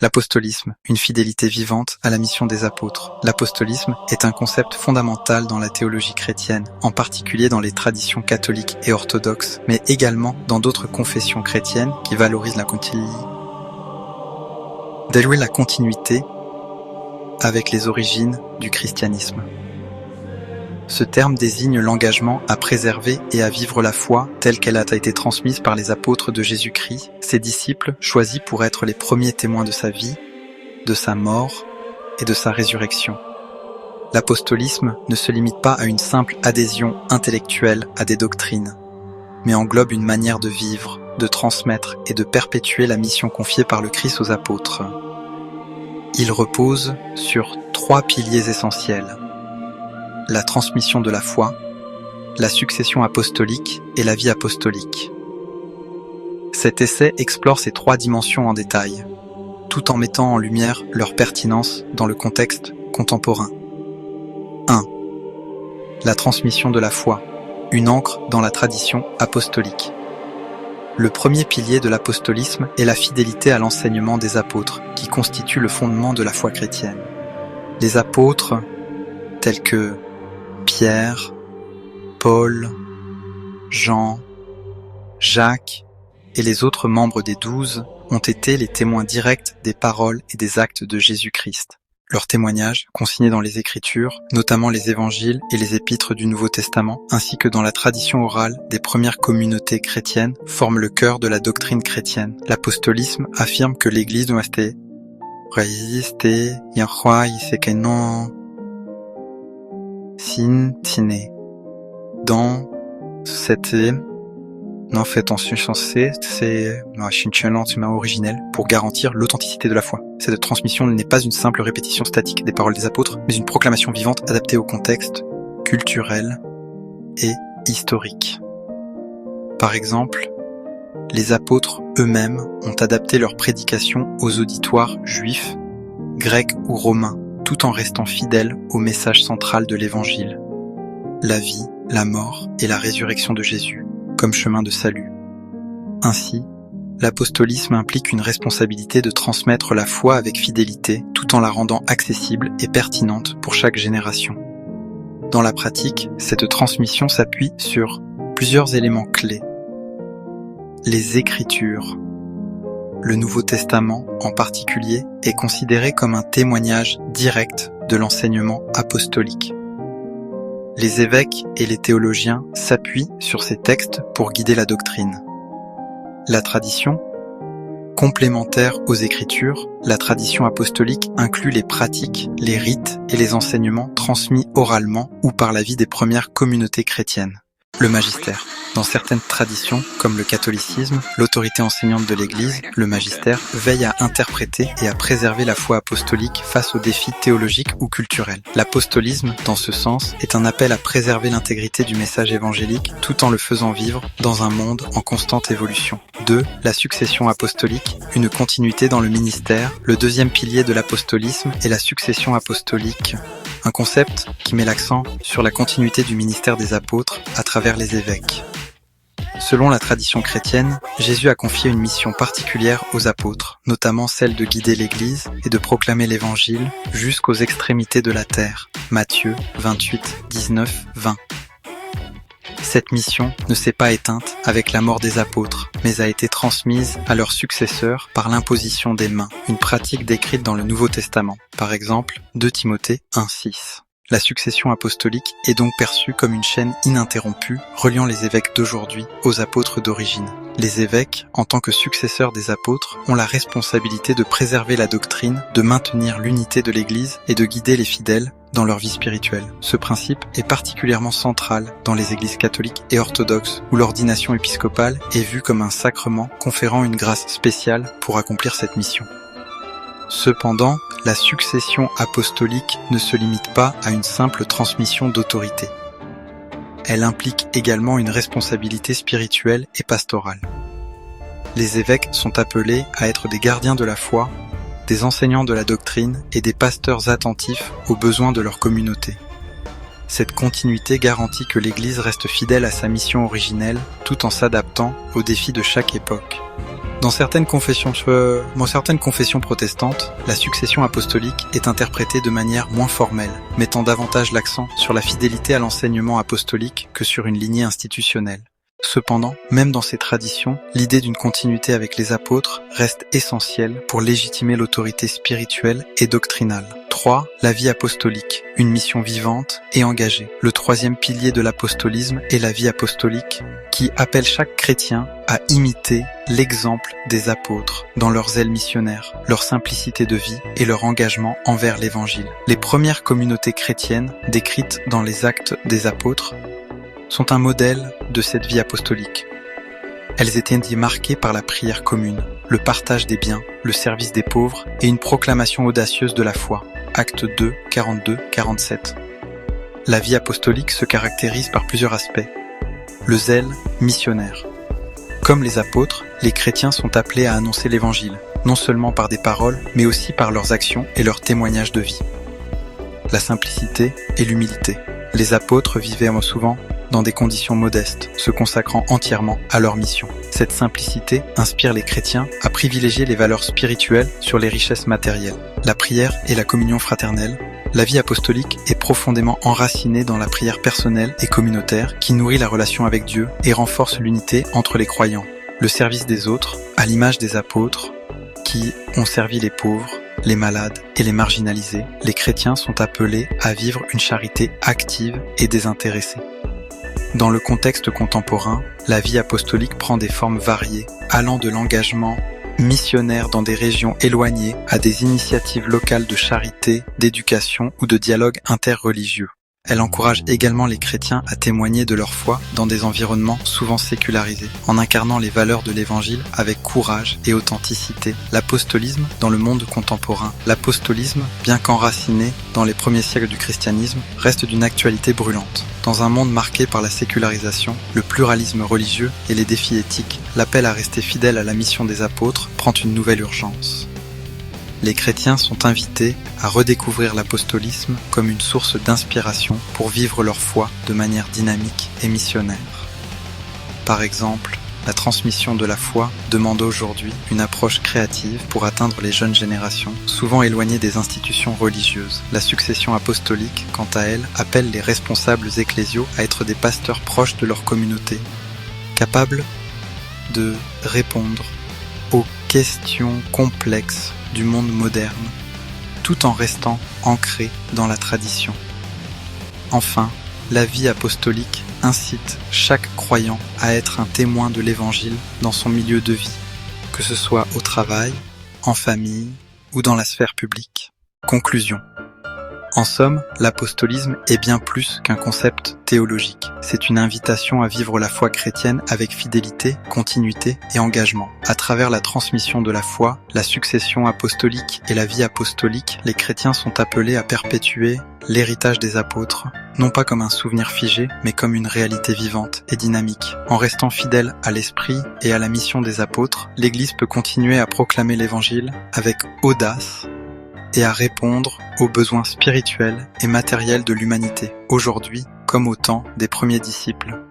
L'apostolisme, une fidélité vivante à la mission des apôtres. L'apostolisme est un concept fondamental dans la théologie chrétienne, en particulier dans les traditions catholiques et orthodoxes, mais également dans d'autres confessions chrétiennes qui valorisent la continuité. D'élouer la continuité avec les origines du christianisme. Ce terme désigne l'engagement à préserver et à vivre la foi telle qu'elle a été transmise par les apôtres de Jésus-Christ, ses disciples choisis pour être les premiers témoins de sa vie, de sa mort et de sa résurrection. L'apostolisme ne se limite pas à une simple adhésion intellectuelle à des doctrines, mais englobe une manière de vivre, de transmettre et de perpétuer la mission confiée par le Christ aux apôtres. Il repose sur 3 piliers essentiels: la transmission de la foi, la succession apostolique et la vie apostolique. Cet essai explore ces 3 dimensions en détail, tout en mettant en lumière leur pertinence dans le contexte contemporain. 1. La transmission de la foi, une ancre dans la tradition apostolique. Le premier pilier de l'apostolisme est la fidélité à l'enseignement des apôtres, qui constitue le fondement de la foi chrétienne. Les apôtres, tels que Pierre, Paul, Jean, Jacques et les autres membres des 12 ont été les témoins directs des paroles et des actes de Jésus-Christ. Leurs témoignages, consignés dans les Écritures, notamment les évangiles et les épîtres du Nouveau Testament, ainsi que dans la tradition orale des premières communautés chrétiennes, forment le cœur de la doctrine chrétienne. L'apostolisme affirme que l'Église doit résister, Sintine. Dans cette originelle pour garantir l'authenticité de la foi. Cette transmission n'est pas une simple répétition statique des paroles des apôtres, mais une proclamation vivante adaptée au contexte culturel et historique. Par exemple, les apôtres eux-mêmes ont adapté leur prédication aux auditoires juifs, grecs ou romains, tout en restant fidèles au message central de l'Évangile, la vie, la mort et la résurrection de Jésus, comme chemin de salut. Ainsi, l'apostolisme implique une responsabilité de transmettre la foi avec fidélité, tout en la rendant accessible et pertinente pour chaque génération. Dans la pratique, cette transmission s'appuie sur plusieurs éléments clés. Les Écritures. Le Nouveau Testament, en particulier, est considéré comme un témoignage direct de l'enseignement apostolique. Les évêques et les théologiens s'appuient sur ces textes pour guider la doctrine. La tradition, complémentaire aux Écritures, la tradition apostolique inclut les pratiques, les rites et les enseignements transmis oralement ou par la vie des premières communautés chrétiennes. Le magistère. Dans certaines traditions, comme le catholicisme, l'autorité enseignante de l'Église, le magistère, veille à interpréter et à préserver la foi apostolique face aux défis théologiques ou culturels. L'apostolisme, dans ce sens, est un appel à préserver l'intégrité du message évangélique tout en le faisant vivre dans un monde en constante évolution. 2. La succession apostolique, une continuité dans le ministère. Le deuxième pilier de l'apostolisme est la succession apostolique, un concept qui met l'accent sur la continuité du ministère des apôtres à travers les évêques. Selon la tradition chrétienne, Jésus a confié une mission particulière aux apôtres, notamment celle de guider l'Église et de proclamer l'Évangile jusqu'aux extrémités de la terre. Matthieu 28, 19, 20. Cette mission ne s'est pas éteinte avec la mort des apôtres, mais a été transmise à leurs successeurs par l'imposition des mains, une pratique décrite dans le Nouveau Testament. Par exemple, 2 Timothée 1, 6. La succession apostolique est donc perçue comme une chaîne ininterrompue reliant les évêques d'aujourd'hui aux apôtres d'origine. Les évêques, en tant que successeurs des apôtres, ont la responsabilité de préserver la doctrine, de maintenir l'unité de l'Église et de guider les fidèles dans leur vie spirituelle. Ce principe est particulièrement central dans les églises catholiques et orthodoxes, où l'ordination épiscopale est vue comme un sacrement conférant une grâce spéciale pour accomplir cette mission. Cependant, la succession apostolique ne se limite pas à une simple transmission d'autorité. Elle implique également une responsabilité spirituelle et pastorale. Les évêques sont appelés à être des gardiens de la foi, des enseignants de la doctrine et des pasteurs attentifs aux besoins de leur communauté. Cette continuité garantit que l'Église reste fidèle à sa mission originelle tout en s'adaptant aux défis de chaque époque. Dans certaines confessions protestantes, la succession apostolique est interprétée de manière moins formelle, mettant davantage l'accent sur la fidélité à l'enseignement apostolique que sur une lignée institutionnelle. Cependant, même dans ces traditions, l'idée d'une continuité avec les apôtres reste essentielle pour légitimer l'autorité spirituelle et doctrinale. 3. La vie apostolique, une mission vivante et engagée. Le troisième pilier de l'apostolisme est la vie apostolique, qui appelle chaque chrétien à imiter l'exemple des apôtres dans leur zèle missionnaire, leur simplicité de vie et leur engagement envers l'Évangile. Les premières communautés chrétiennes décrites dans les Actes des Apôtres sont un modèle de cette vie apostolique. Elles étaient marquées par la prière commune, le partage des biens, le service des pauvres et une proclamation audacieuse de la foi. Actes 2, 42-47. La vie apostolique se caractérise par plusieurs aspects. Le zèle missionnaire. Comme les apôtres, les chrétiens sont appelés à annoncer l'Évangile, non seulement par des paroles, mais aussi par leurs actions et leurs témoignages de vie. La simplicité et l'humilité. Les apôtres vivaient souvent dans des conditions modestes, se consacrant entièrement à leur mission. Cette simplicité inspire les chrétiens à privilégier les valeurs spirituelles sur les richesses matérielles. La prière et la communion fraternelle. La vie apostolique est profondément enracinée dans la prière personnelle et communautaire qui nourrit la relation avec Dieu et renforce l'unité entre les croyants. Le service des autres, à l'image des apôtres, qui ont servi les pauvres, les malades et les marginalisés, les chrétiens sont appelés à vivre une charité active et désintéressée. Dans le contexte contemporain, la vie apostolique prend des formes variées, allant de l'engagement missionnaire dans des régions éloignées à des initiatives locales de charité, d'éducation ou de dialogue interreligieux. Elle encourage également les chrétiens à témoigner de leur foi dans des environnements souvent sécularisés, en incarnant les valeurs de l'Évangile avec courage et authenticité. L'apostolisme dans le monde contemporain. L'apostolisme, bien qu'enraciné dans les premiers siècles du christianisme, reste d'une actualité brûlante. Dans un monde marqué par la sécularisation, le pluralisme religieux et les défis éthiques, l'appel à rester fidèle à la mission des apôtres prend une nouvelle urgence. Les chrétiens sont invités à redécouvrir l'apostolisme comme une source d'inspiration pour vivre leur foi de manière dynamique et missionnaire. Par exemple, la transmission de la foi demande aujourd'hui une approche créative pour atteindre les jeunes générations, souvent éloignées des institutions religieuses. La succession apostolique, quant à elle, appelle les responsables ecclésiaux à être des pasteurs proches de leur communauté, capables de répondre aux questions complexes du monde moderne, tout en restant ancré dans la tradition. Enfin, la vie apostolique incite chaque croyant à être un témoin de l'Évangile dans son milieu de vie, que ce soit au travail, en famille ou dans la sphère publique. Conclusion. En somme, l'apostolisme est bien plus qu'un concept théologique. C'est une invitation à vivre la foi chrétienne avec fidélité, continuité et engagement. À travers la transmission de la foi, la succession apostolique et la vie apostolique, les chrétiens sont appelés à perpétuer l'héritage des apôtres, non pas comme un souvenir figé, mais comme une réalité vivante et dynamique. En restant fidèle à l'esprit et à la mission des apôtres, l'Église peut continuer à proclamer l'Évangile avec audace et à répondre aux besoins spirituels et matériels de l'humanité, aujourd'hui comme au temps des premiers disciples.